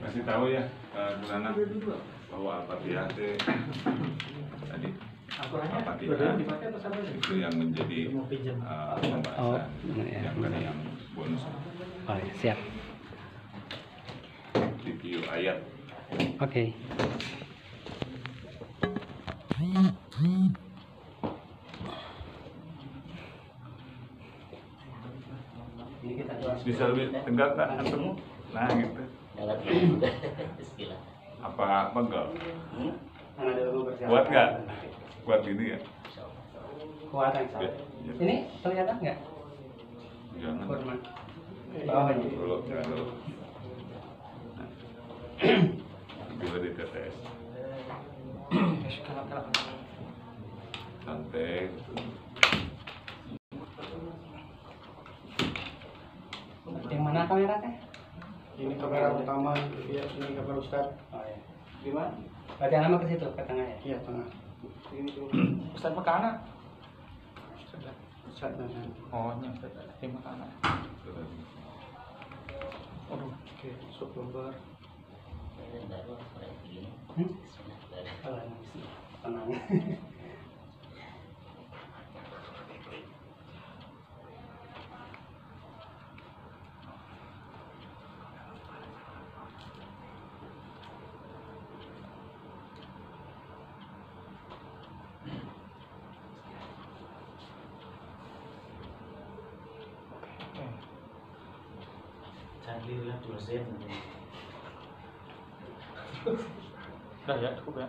kasih tahu ya Nana bahwa Al-Fatihah tadi Al-Fatihah itu yang menjadi pembahasan yang tadi yang bonus. Oh ya, siap. Review ayat. Oke. Bisa lebih tegak nggak antum? Nah gitu. Apa enggak? Kuat nggak? Kuat gini ya? Kuat kan? Ini kelihatan nggak? Jangan. Kurma. Dulu, jangan dulu. Juga di TTS. Santai. Yang mana kamera teh? Ini kamera utama, ya, ini kamera Ustad. Oh ya. Gimana? Bagian nama ke situ, ke tengah ya? Iya, tengah. Ini tuh. Ustad ke kanan. Ustad kanan. Oh, nyampe di kanan. Aduh, Oke, sok gambar. Tenang. Alhamdulillah dosen. Udah ya, cukup ya.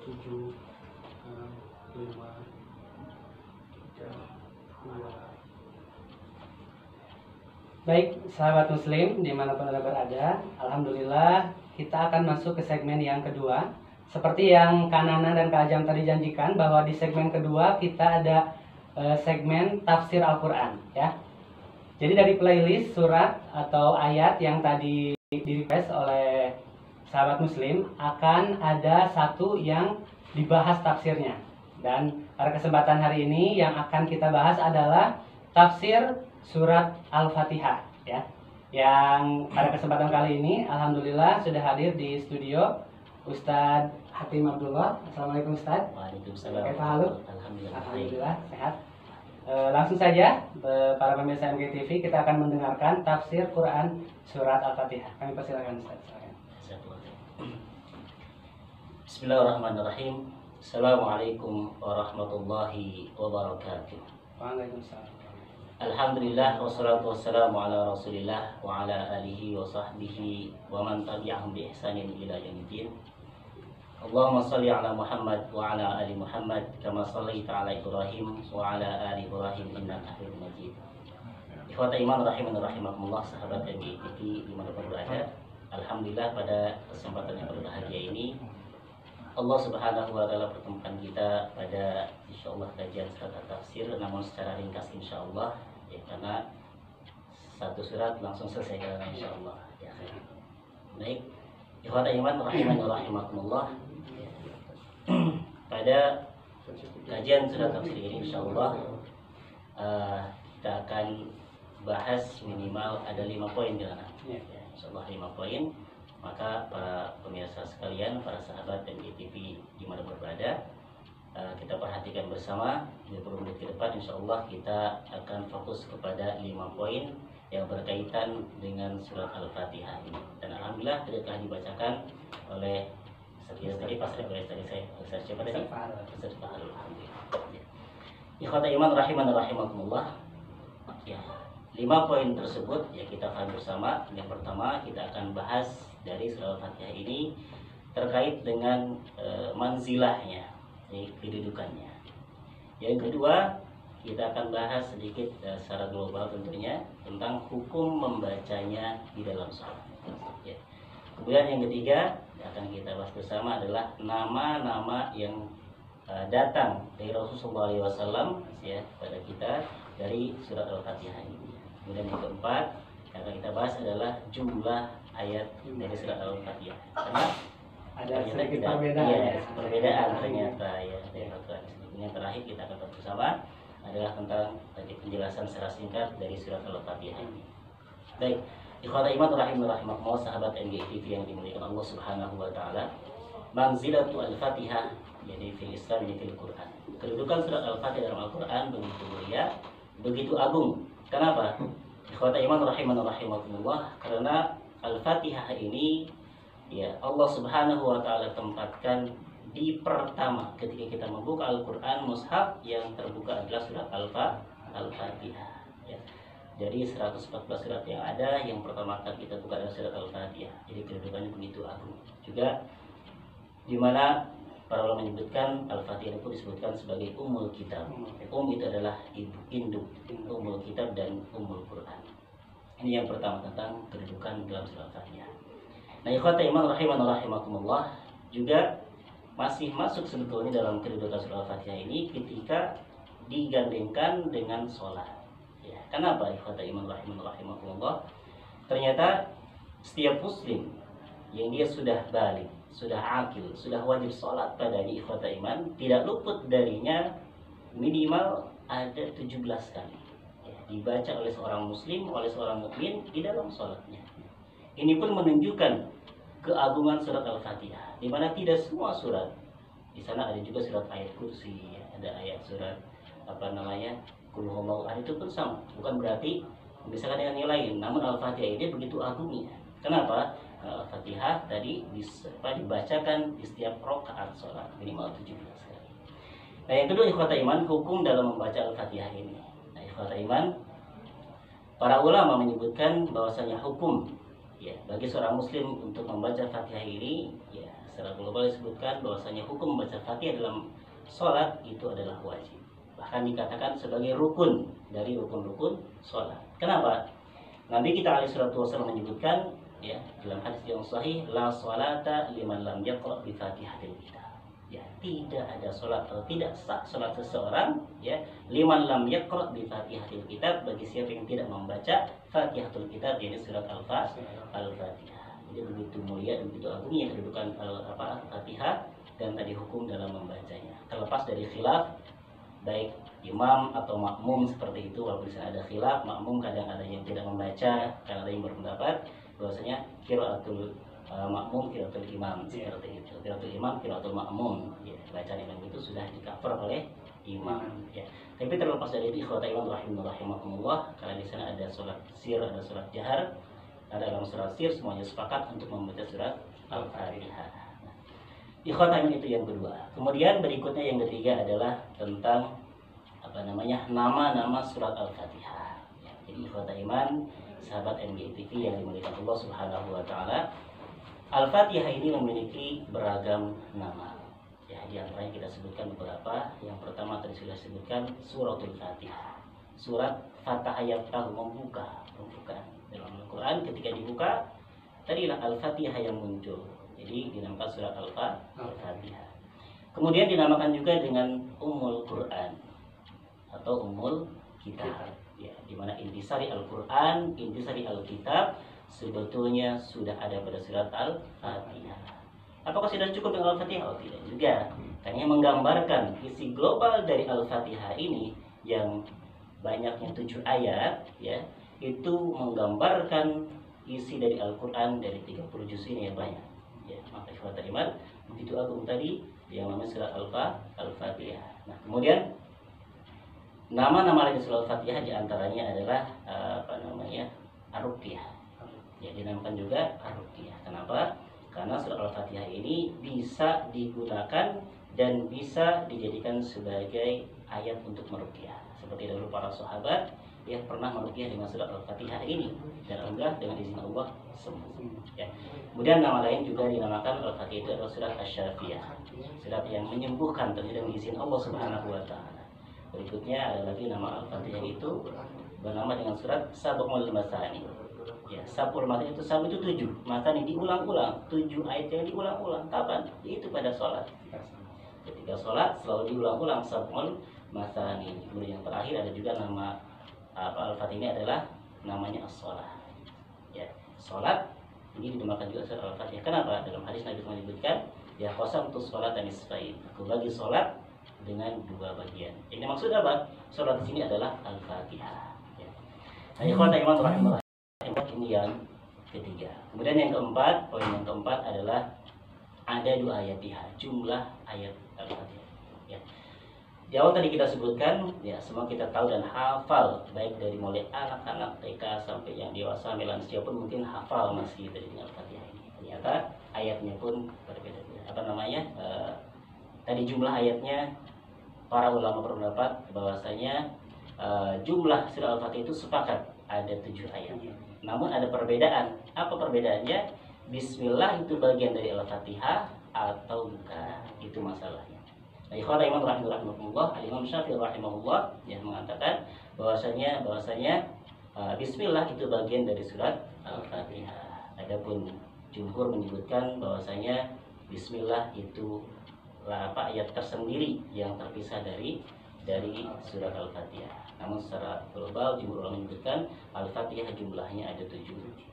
Tujuh, enam, lima, tiga, dua. Baik, sahabat muslim dimanapun Anda berada, alhamdulillah kita akan masuk ke segmen yang kedua. Seperti yang Kak Nana dan Kak Ajam tadi janjikan bahwa di segmen kedua kita ada segmen tafsir Al-Quran ya. Jadi dari playlist surat atau ayat yang tadi di-request oleh sahabat muslim akan ada satu yang dibahas tafsirnya. Dan pada kesempatan hari ini yang akan kita bahas adalah tafsir surat Al-Fatihah ya. Yang pada kesempatan kali ini alhamdulillah sudah hadir di studio Ustadz Hatim Abdullah. Assalamualaikum Ustadz. Waalaikumsalam. Alhamdulillah sehat. Langsung saja para pemirsa MGTV kita akan mendengarkan tafsir Quran surat Al-Fatihah. Kami persilakan Ustadz. Bismillahirrahmanirrahim. Assalamualaikum warahmatullahi wabarakatuh. Waalaikumsalam. Alhamdulillah wassalatu wassalamu ala Rasulillah wa ala alihi wa sahbihi wa man tabi'ahum bi ihsanin ila yaumiddin. Allahumma shalli ala Muhammad wa ala ali Muhammad kama shallaita ala Ibrahim wa ala ali Ibrahim innaka Hamidum Majid. Ikhwata iman rahiman rahimakumullah, sahabat MGTV dimanapun berada. Alhamdulillah pada kesempatan yang berbahagia ini Allah Subhanahu wa taala pertemukan kita pada insyaallah kajian surat tafsir, namun secara ringkas insyaallah ya, karena satu surat langsung selesai karena insyaallah ya. Baik, ikhwata iman rahiman rahimakumullah. Pada kajian surat tafsir ini insyaallah kita akan bahas minimal ada 5 poin di sana. Ya, insyaallah 5 poin. Maka para pemirsa sekalian, para sahabat dan MGTV dimanapun berada, kita perhatikan bersama 20 menit ke depan insya Allah kita akan fokus kepada 5 poin yang berkaitan dengan surat Al-Fatihah ini. Dan alhamdulillah telah dibacakan oleh tadi pas request tadi saya siapa tadi? Ustaz Fahrul. Ikhwata iman rahiman rahimakumullah. Ya, 5 poin tersebut ya kita akan bersama. Yang pertama kita akan bahas dari surah Al-Fatihah ini terkait dengan manzilahnya, kedudukannya. Yang kedua kita akan bahas sedikit secara global tentunya tentang hukum membacanya di dalam sholat. Ya. Kemudian yang ketiga yang akan kita bahas bersama adalah nama-nama yang datang dari Rasulullah SAW ya pada kita dari surat Al-Fatihah ini. Kemudian yang keempat yang akan kita bahas adalah jumlah ayat dari surat Al-Fatihah. Karena Ada ternyata sedikit tidak- perbedaan. Iya, perbedaan ternyata ya dari Al-Quran. Yang terakhir kita akan bahas bersama adalah tentang tadi penjelasan secara singkat dari surat Al-Fatihah ini. Baik, ikhwata iman rahimakumullah, sahabat MGI TV yang dimuliakan Allah Subhanahu wa taala. Manzilatu Al-Fatihah, jadi fil Islam di fil Quran. Kedudukan surat Al-Fatihah dalam Al-Quran begitu mulia, begitu agung. Kenapa? Ikhwata iman rahimakumullah, karena Al-Fatihah ini ya Allah Subhanahu wa taala tempatkan di pertama ketika kita membuka Al-Quran mushaf, yang terbuka adalah surat Al-Fatihah ya. Dari 114 surat yang ada, yang pertama kali kita buka adalah surat Al-Fatihah. Jadi kedudukannya begitu agung. Juga di mana para ulama menyebutkan Al-Fatihah itu disebutkan sebagai Ummul Kitab. Itu adalah ibu induk Ummul Kitab dan Ummul Quran. Ini yang pertama tentang kedudukan dalam surat Al-Fatihah. Nah, ikhwata iman rahimakumullah, juga masih masuk sebetulnya dalam kedudukan surah Al-Fatihah ini ketika digandengkan dengan sholat. Ya, kenapa ikhwata iman rahimakumullah? Ternyata setiap muslim yang dia sudah balik, sudah akil, sudah wajib sholat padanya ikhwata iman, tidak luput darinya minimal ada 17 kali ya, dibaca oleh seorang muslim, oleh seorang mukmin di dalam sholatnya. Ini pun menunjukkan keagungan surat Al-Fatihah, di mana tidak semua surat. Di sana ada juga surat ayat kursi, ada ayat surat Qul huwallahu ahad, itu pun sama. Bukan berarti misalkan dengan yang lain, namun Al-Fatihah ini begitu agungnya. Kenapa? Al-Fatihah tadi dibacakan di setiap rakaat sholat minimal 17 kali. Nah, yang kedua ikhwata iman, hukum dalam membaca Al-Fatihah ini. Nah, ikhwata iman, para ulama menyebutkan bahwasanya hukum ya bagi seorang muslim untuk membaca Fatihah ini ya secara global disebutkan bahwasanya hukum membaca Fatihah dalam sholat itu adalah wajib, bahkan dikatakan sebagai rukun dari rukun-rukun sholat. Kenapa? Nabi kita alaihi salatu wasallam menyebutkan ya dalam hadis yang sahih, la sholata liman lam yaqra bi Fatihatil kitab. Ya, tidak ada sholat atau tidak sah sholat seseorang ya liman lam yaqra bi Fatihatil kitab, bagi siapa yang tidak membaca Fatihatul kitab, yaitu surat Al-Fatihah. Jadi begitu mulia dan begitu agungnya kedudukan Al-Fatihah dan tadi hukum dalam membacanya. Terlepas dari khilaf baik imam atau makmum seperti itu, walaupun di sana ada khilaf, makmum kadang ada yang tidak membaca, kadang ada yang berpendapat bahwasanya qiraatul makmum qiraatul imam seperti itu. Qiraatul imam qiraatul makmum ya, bacaan imam itu sudah di-cover oleh imam ya. Tapi terlepas dari itu ikhwata iman rahimakumullah, karena di sana ada sholat sir, ada sholat jahar. Ada dalam sholat sir semuanya sepakat untuk membaca surat Al-Fatihah. Ikhwata iman itu yang kedua. Kemudian berikutnya yang ketiga adalah tentang nama-nama surat Al-Fatihah ya. Jadi ikhwata iman, sahabat MGI TV yang dimuliakan Allah Subhanahu wa taala, Al-Fatihah ini memiliki beragam nama. Ya, di antaranya kita sebutkan beberapa. Yang pertama tadi sudah disebutkan suratul Fatihah. Surat Fatah yaftahu, membuka. Dalam Al-Quran ketika dibuka, tadilah Al-Fatihah yang muncul. Jadi dinamakan surat Al-Fatihah. Kemudian dinamakan juga dengan Ummul Quran atau Ummul Kitab. Ya, di mana intisari Al-Quran, intisari Al-Kitab sebetulnya sudah ada pada surat Al-Fatihah. Apakah sudah cukup dengan Al-Fatihah? Oh, tidak juga. Karena menggambarkan isi global dari Al-Fatihah ini yang banyaknya 7 ayat ya, itu menggambarkan isi dari Al-Quran dari 30 juz ini yang banyak ya. Maka ikhwata iman, begitu agung tadi yang namanya surat Al-Fatihah. Nah, kemudian nama-nama lain surat Al-Fatihah diantaranya adalah Ar-Ruqyah ya, dinamakan juga Ar-Ruqyah. Kenapa? Karena surat Al-Fatihah ini bisa digunakan dan bisa dijadikan sebagai ayat untuk meruqyah. Seperti dahulu para sahabat yang pernah meruqyah dengan surat Al-Fatihah ini, dan alhamdulillah dengan izin Allah sembuh. Ya. Kemudian nama lain juga dinamakan Al-Fatihah itu adalah surat Asy-Syafiyah, surat yang menyembuhkan dengan izin Allah Subhanahu wa taala. Berikutnya ada lagi nama Al-Fatihah itu bernama dengan surat Sab'ul Masani. Ya, Sab'ul Masani itu itu 7, Masani diulang-ulang, 7 ayat yang diulang-ulang. Kapan? Itu pada sholat. Ketika sholat selalu diulang-ulang Sab'ul Masani. Kemudian yang terakhir ada juga nama Al-Fatihah ini adalah namanya as-sholat. Ya, sholat Ini dinamakan juga surat Al-Fatihah. Kenapa? Dalam hadis Nabi menyebutkan, ya qasamtu sholata nisfain. Aku bagi sholat dengan 2 bagian. Ini maksud apa? Sholat di sini adalah Al-Fatihah. Ya. Nah, ikhwata iman rahimahullah. Ini yang ketiga. Kemudian yang keempat, poin yang keempat adalah ada 2 ayat-Fatihah, jumlah ayat Al-Fatihah. Ya. Di awal tadi kita sebutkan, ya semua kita tahu dan hafal, baik dari mulai anak-anak TK sampai yang dewasa, lansia pun mungkin hafal masih dari Al-Fatihah ini. Ternyata ayatnya pun berbeda. Tadi jumlah ayatnya, para ulama berpendapat bahwasanya jumlah surah Al-Fatihah itu sepakat ada 7 ayat. Namun ada perbedaan. Apa perbedaannya? Bismillah itu bagian dari Al-Fatihah atau bukan? Itu masalahnya. Nah, ikhwan iman rahimahullah, Imam Syafi'i rahimahullah yang mengatakan bahwasanya Bismillah itu bagian dari surat Al-Fatihah. Adapun jumhur menyebutkan bahwasanya Bismillah itu ayat tersendiri yang terpisah dari surat Al-Fatihah. Namun secara global jumhur ulama menyebutkan Al-Fatihah jumlahnya ada 7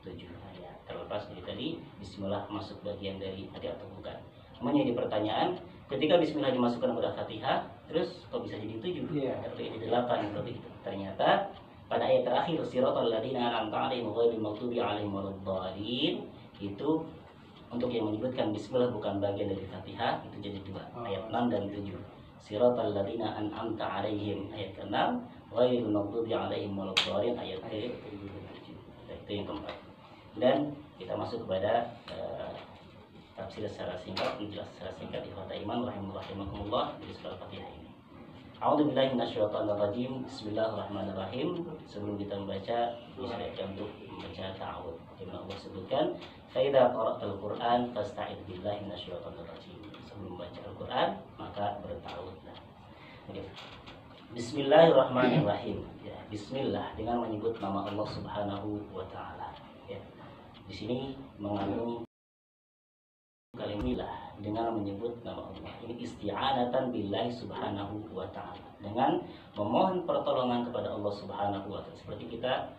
ayat. Terlepas dari tadi Bismillah masuk bagian dari ayat atau bukan. Namun jadi pertanyaan, ketika Bismillah dimasukkan kepada Fatihah, terus kok bisa jadi 7? Atau jadi 8 seperti itu. Ternyata pada ayat terakhir siratal ladzina an'amta 'alaihim ghairil maghdubi 'alaihim waladdallin, itu untuk yang menyebutkan Bismillah bukan bagian dari Fatihah, itu jadi 2, ayat 6 dan 7. Siratal ladzina an'amta 'alaihim ayat ke-6, ghairil maghdubi 'alaihim waladdallin ayat ke-7. Itu yang keempat. Dan kita masuk kepada tafsir secara singkat, menjelaskan secara singkat ikhwata iman rahimakumullah dari surah Al-Fatihah ini. A'udzubillahi minasyaitonirrajim. Bismillahirrahmanirrahim. Sebelum kita membaca, disyariatkan untuk membaca ta'awudz. Di mana Allah sebutkan, "Fa idza qara'tal Qur'an fasta'idz billahi minasyaitonirrajim." Sebelum membaca Al-Qur'an, maka berta'awudz. Bismillahirrahmanirrahim. Ya, bismillah dengan menyebut nama Allah Subhanahu wa taala. Ya. Di sini mengandung kalimat dengan menyebut nama Allah. Ini isti'anatan billahi subhanahu wa ta'ala, dengan memohon pertolongan kepada Allah Subhanahu wa ta'ala. Seperti kita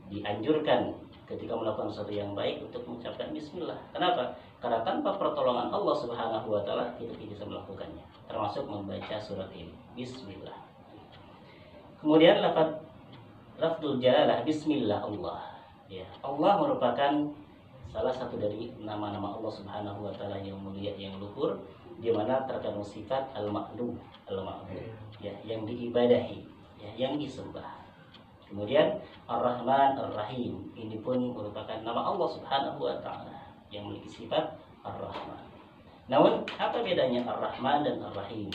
dianjurkan ketika melakukan sesuatu yang baik untuk mengucapkan bismillah. Kenapa? Karena tanpa pertolongan Allah Subhanahu wa ta'ala kita tidak bisa melakukannya, termasuk membaca surat ini, bismillah. Kemudian lafdzul jalalah, bismillah Allah. Ya, Allah merupakan salah satu dari nama-nama Allah Subhanahu wa taala yang mulia, yang luhur, di mana terkandung sifat al-ma'lum, ya, yang diibadahi, ya, yang disembah. Kemudian Ar-Rahman Ar-Rahim, ini pun merupakan nama Allah Subhanahu wa taala yang memiliki sifat Ar-Rahman. Namun apa bedanya Ar-Rahman dan Ar-Rahim?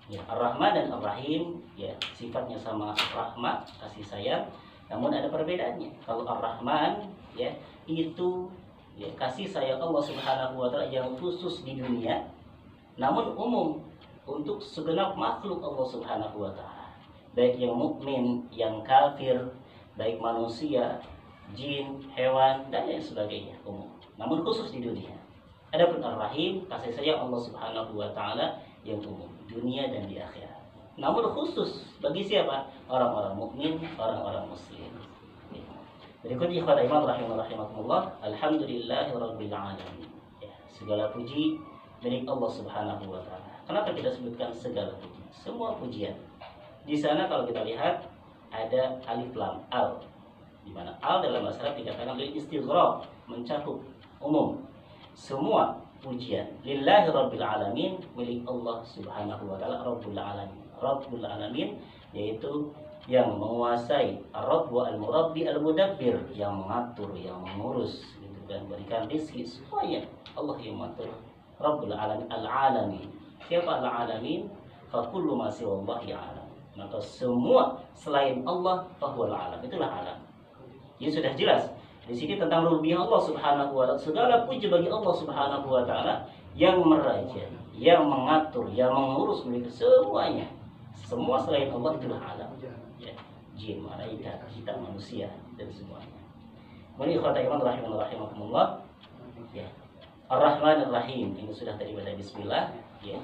Ya, Ar-Rahman dan Ar-Rahim, ya, sifatnya sama, rahmat, kasih sayang, namun ada perbedaannya. Kalau Ar-Rahman, ya, itu ya, kasih sayang Allah Subhanahu wa taala yang khusus di dunia, namun umum untuk segenap makhluk Allah Subhanahu wa taala, baik yang mukmin, yang kafir, baik manusia, jin, hewan, dan lain sebagainya, umum. Namun khusus di dunia. Adapun Ar-Rahim, kasih sayang Allah Subhanahu wa taala yang umum, dunia dan di akhirat. Namun khusus bagi siapa? Orang-orang mukmin, orang-orang muslim. Berikut ikhwan iman rahimakumullah, alhamdulillahirabbil alamin. Ya, segala puji milik Allah Subhanahu wa taala. Kenapa kita sebutkan segala puji? Semua pujian. Di sana kalau kita lihat ada alif lam al. Di mana al dalam bahasa Arab dikatakan lil istighraq, mencakup umum. Semua pujian lillahi rabbil alamin, milik Allah Subhanahu wa taala, rabbul alamin. Rabbul alamin yaitu yang menguasai, ar-rabb wa al-murabbi al-mudabbir, yang mengatur, yang mengurus, gitu kan, berikan rezeki semuanya Allah yang mengatur. Rabbul alamin, al-alamin. Siapa al-alamin? Fa kullu ma siwa Allahi alam. Maka semua selain Allah fahuwal alam, itulah alam. Ini sudah jelas. Di sini tentang rububiyah Allah Subhanahu wa taala. Segala puji bagi Allah Subhanahu wa taala yang meraja, yang mengatur, yang mengurus milik semuanya. Semua selain Allah itulah alam. Ya, jin, malaikat, kita manusia dan semuanya. Kemudian ikhwata iman rahimakumullah. Ya. Ar-Rahman Ar-Rahim, ini sudah tadi pada bismillah, ya.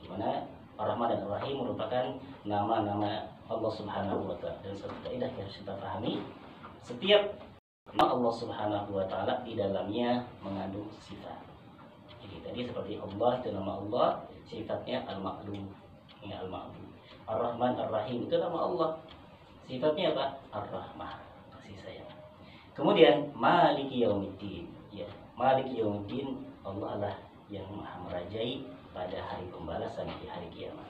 Di mana Ar-Rahman dan Ar-Rahim merupakan nama-nama Allah Subhanahu wa taala. Dan satu kaidah yang harus kita pahami, setiap Allah Subhanahu wa taala di dalamnya mengandung sifat. Jadi tadi seperti Allah itu nama Allah, sifatnya Al-Ma'lum. Ya, Al-Ma'lum. Ar-Rahman Ar-Rahim itu nama Allah. Sifatnya apa? Ar-Rahmah, kasih sayang. Kemudian Maliki Yaumiddin. Ya, Maliki Yaumiddin, Allah lah yang Maha merajai pada hari pembalasan di hari kiamat.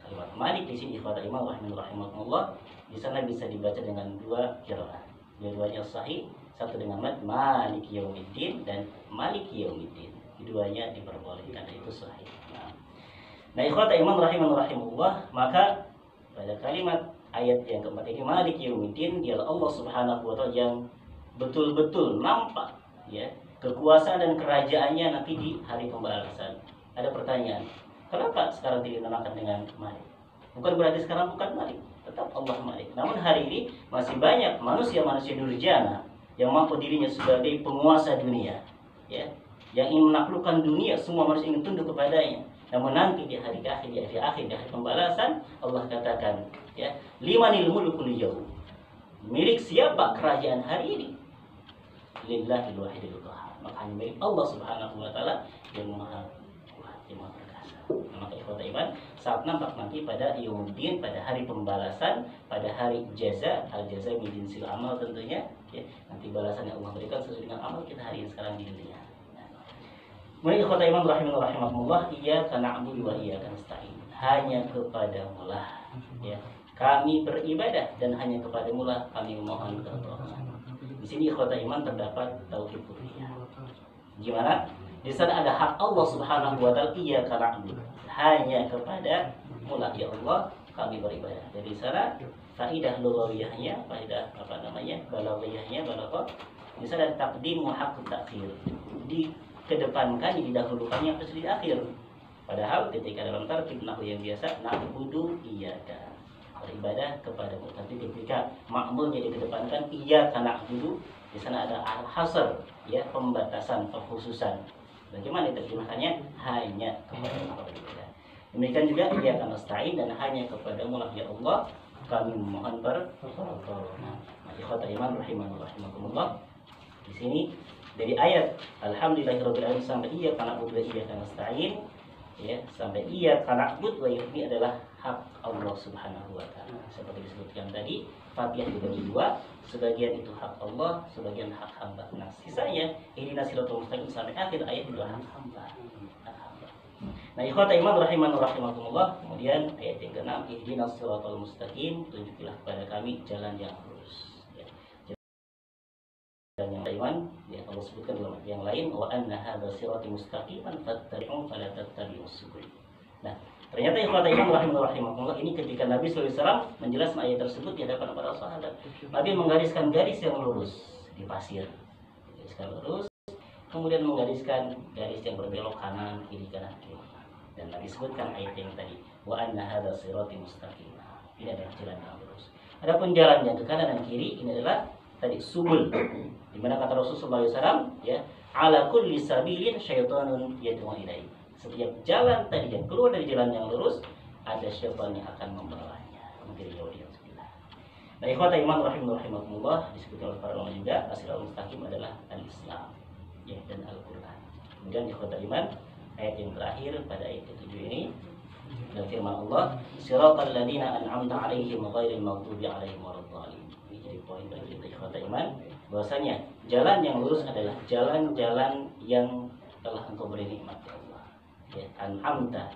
Kalimat Malik di sini ikhwata iman rahimahullah di sana bisa dibaca dengan dua qiraat. Dua-duanya sahih, satu dengan mad Maliki Yaumiddin dan Maliki Yaumiddin. Keduanya diperbolehkan, itu sahih. Nah, ikhwata iman rahimahullah, maka pada kalimat ayat yang keempat ini Maliki Yaumiddin, dialah Allah Subhanahu wa taala yang betul-betul nampak ya kekuasaan dan kerajaannya nanti di hari pembalasan. Ada pertanyaan, kenapa sekarang tidak dinamakan dengan Malik? Bukan berarti sekarang bukan Malik, tetap Allah Malik. Namun hari ini masih banyak manusia-manusia durjana yang mampu dirinya sebagai penguasa dunia, ya, yang ingin menaklukkan dunia, semua manusia ingin tunduk kepadanya. Namun nanti di hari akhir, di hari pembalasan, Allah katakan, ya, limanil mulkul yaum. Milik siapa kerajaan hari ini? Lillahil wahidil qahhar. Maka hanya milik Allah Subhanahu wa taala yang Maha Kuat, yang Maha Perkasa. Maka ikhwata iman, saat nampak nanti pada yaumuddin, pada hari pembalasan, pada hari jaza, al-jaza min jinsil amal tentunya, ya, nanti balasan yang Allah berikan sesuai dengan amal kita hari ini sekarang di dunia. Kemudian ikhwata iman rahimahullah, iyyaka na'budu wa iyyaka nasta'in. Hanya kepadamu lah, ya, kami beribadah dan hanya kepadamu lah kami memohon pertolongan. Di sini ikhwata iman terdapat tauhid uluhiyah. Gimana? Di sana ada hak Allah Subhanahu wa taala, iyyaka na'budu. Hanya kepadamu lah ya Allah kami beribadah. Jadi di sana faidah lughawiyahnya, faidah balaghiyahnya, balaghah. Di sana taqdim wa haqq ta'khir. Dikedepankan, didahulukan yang harus di akhir. Padahal ketika dalam tarkib nahwu yang biasa, na'budu iyyaka, beribadah kepadamu. Tapi ketika ma'mul jadi kedepankan iyyaka na'budu, di sana ada al-hasr, ya, pembatasan, pengkhususan. Bagaimana diterjemahkannya? Hanya kepadamu beribadah. Demikian juga iyyaka nasta'in, dan hanya kepadamu lah ya Allah kami memohon pertolongan. Ikhwata iman rahimakumullah. Di sini dari ayat alhamdulillahirabbil alamin sampai iyyaka na'budu wa iyyaka nasta'in, ya, sampai iyyaka na'budu wa ini adalah hak Allah Subhanahu wa taala. Seperti disebutkan tadi, Fatihah dibagi dua, sebagian itu hak Allah, sebagian hak hamba. Nah, sisanya ihdinas siratal mustaqim sampai akhir ayat itu hak hamba. Nah, ikhwata iman rahimakumullah, kemudian ayat yang ke-6, ihdinas siratal mustaqim, tunjukilah kepada kami jalan yang lurus. Ya. Dan yang iman, ya, Allah sebutkan dalam ayat yang lain, wa anna hadza sirati mustaqiman fattabi'u fala tattabi'us subul. Nah, ternyata ikhwata iman rahimakumullah, ini ketika Nabi sallallahu alaihi wasallam menjelaskan ayat tersebut di hadapan para sahabat, Nabi menggariskan garis yang lurus di pasir. Gariskan lurus, kemudian menggariskan garis yang berbelok kanan kiri kanan kiri. Dan Nabi sebutkan ayat yang tadi, wa anna hadza sirati mustaqim. Ini adalah jalan yang lurus. Adapun jalan yang ke kanan dan kiri ini adalah tadi subul. Di mana kata Rasulullah SAW, ya, ala kulli sabilin syaitanun yad'u ilaihi. Setiap jalan tadi yang keluar dari jalan yang lurus, ada syaitan yang akan membawanya. Mungkin jauh dia sebelah. Nah, ikhwata iman rahimakumullah, disebutkan oleh para ulama juga, as-siratal mustaqim adalah al-Islam, ya, dan Al-Qur'an. Kemudian ikhwata iman, ayat yang terakhir pada ayat ke-7 ini, dan firman Allah, siratal ladzina an'amta 'alaihim ghairil maghdubi 'alaihim waladdallin. Ini jadi poin bagi kita ikhwata iman, bahwasanya jalan yang lurus adalah jalan-jalan yang telah engkau beri nikmat ya Allah. Ya, an'amta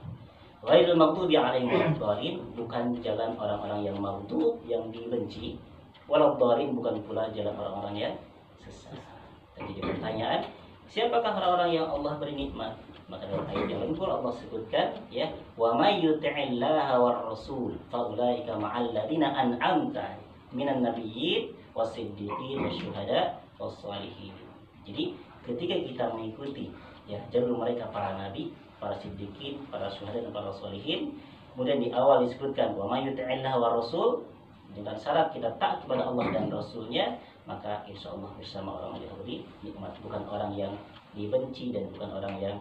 ghairil maghdubi 'alaihim waladdallin, bukan jalan orang-orang yang maghdub, yang dibenci, waladdallin, bukan pula jalan orang-orang yang sesat. Dan jadi pertanyaan, siapakah orang-orang yang Allah beri nikmat? Maka dalam ayat yang lain pula Allah sebutkan, ya, wa may yuti'illaha war rasul fa ulaika ma'al ladzina an'amta minan nabiyyin wasiddiqin wasyuhada wassalihin. Jadi ketika kita mengikuti, ya, jalur mereka para nabi, para siddiqin, para syuhada dan para sholihin, kemudian di awal disebutkan wa may yuti'illaha war rasul, dengan syarat kita taat kepada Allah dan Rasulnya, maka insya Allah bersama orang yang diberi nikmat, bukan orang yang dibenci dan bukan orang yang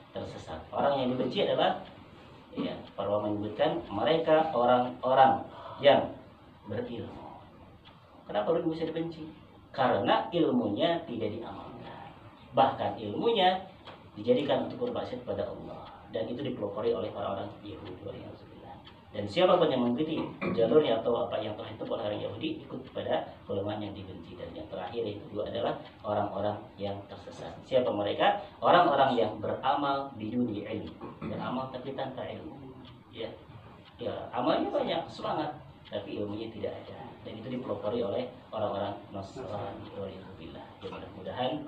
tersesat. Orang yang dibenci adalah, ya, para ulama menyebutkan mereka orang-orang yang berilmu. Kenapa berilmu bisa dibenci? karena ilmunya tidak diamalkan. Bahkan ilmunya dijadikan untuk bermaksiat kepada Allah, dan itu dipelopori oleh orang-orang Yahudi. Dan siapapun yang mengikuti jalurnya atau apa yang telah ditempuh oleh orang Yahudi ikut kepada golongan yang dibenci. Dan yang terakhir itu dua adalah orang-orang yang tersesat. Siapa mereka? Orang-orang yang beramal biduni ilmu, beramal tapi tanpa ilmu. Ya, amalnya banyak, semangat, tapi ilmunya tidak ada. Dan itu dipelopori oleh orang-orang Nasrani. Waliyahzubillah. Ya, mudah-mudahan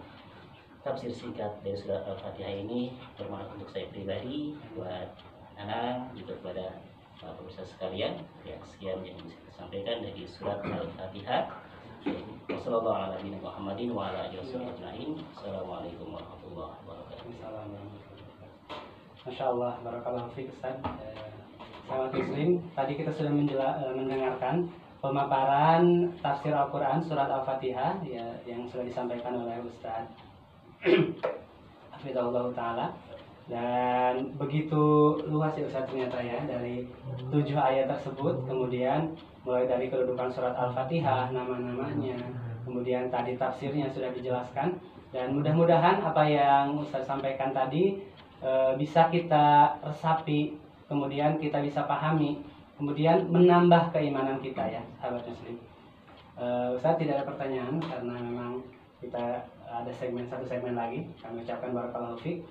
tafsir singkat dari surat Al-Fatihah ini bermanfaat untuk saya pribadi, buat anak, juga kepada pemirsa sekalian. Ya, sekian yang bisa saya sampaikan dari surat Al-Fatihah. Wassalamualaikum warahmatullahi wabarakatuh. Assalamualaikum warahmatullahi wabarakatuh. Masya Allah, barakallahu fiik Ustaz. Sahabat Muslim, tadi kita sudah mendengarkan pemaparan tafsir Al-Quran surat Al-Fatihah ya, yang sudah disampaikan oleh Ustaz Hafizahullah Ta'ala. Dan begitu luas ya Ustaz ternyata ya, dari 7 ayat tersebut, kemudian mulai dari kedudukan surat Al-Fatihah, nama-namanya, kemudian tadi tafsirnya sudah dijelaskan. Dan mudah-mudahan apa yang Ustaz sampaikan tadi bisa kita resapi, kemudian kita bisa pahami, kemudian menambah keimanan kita ya sahabat Muslim. Ustaz tidak ada pertanyaan karena memang kita ada satu segmen lagi. Kami ucapkan barakallahu fiik.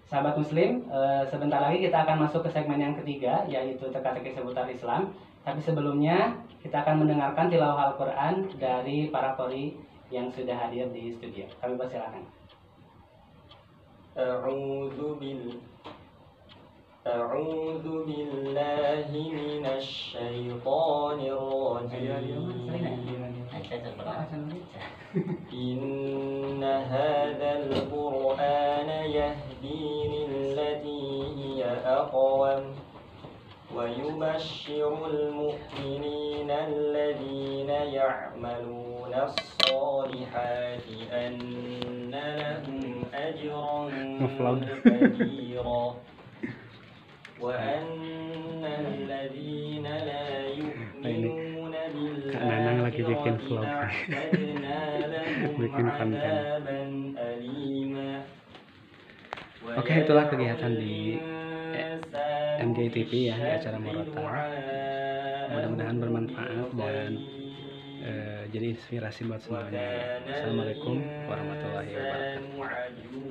Sahabat Muslim, sebentar lagi kita akan masuk ke segmen yang ketiga, yaitu teka-teki seputar Islam. Tapi sebelumnya kita akan mendengarkan tilawah Al-Quran dari para qori yang sudah hadir di studio. Kami persilakan. أعوذ بالله من الشيطان الرجيم إن هذا القرآن يهدي للتي هي أقوم ويبشر المؤمنين الذين يعملون الصالحات أن لهم أجرا كبيرا وأن الذين لا يؤمنون بالآخرة أعتدنا لهم عذابا أليما. Oke, itulah kegiatan di MGTV ya, di acara Murotal. Mudah-mudahan bermanfaat dan jadi inspirasi buat semuanya. Assalamualaikum warahmatullahi wabarakatuh.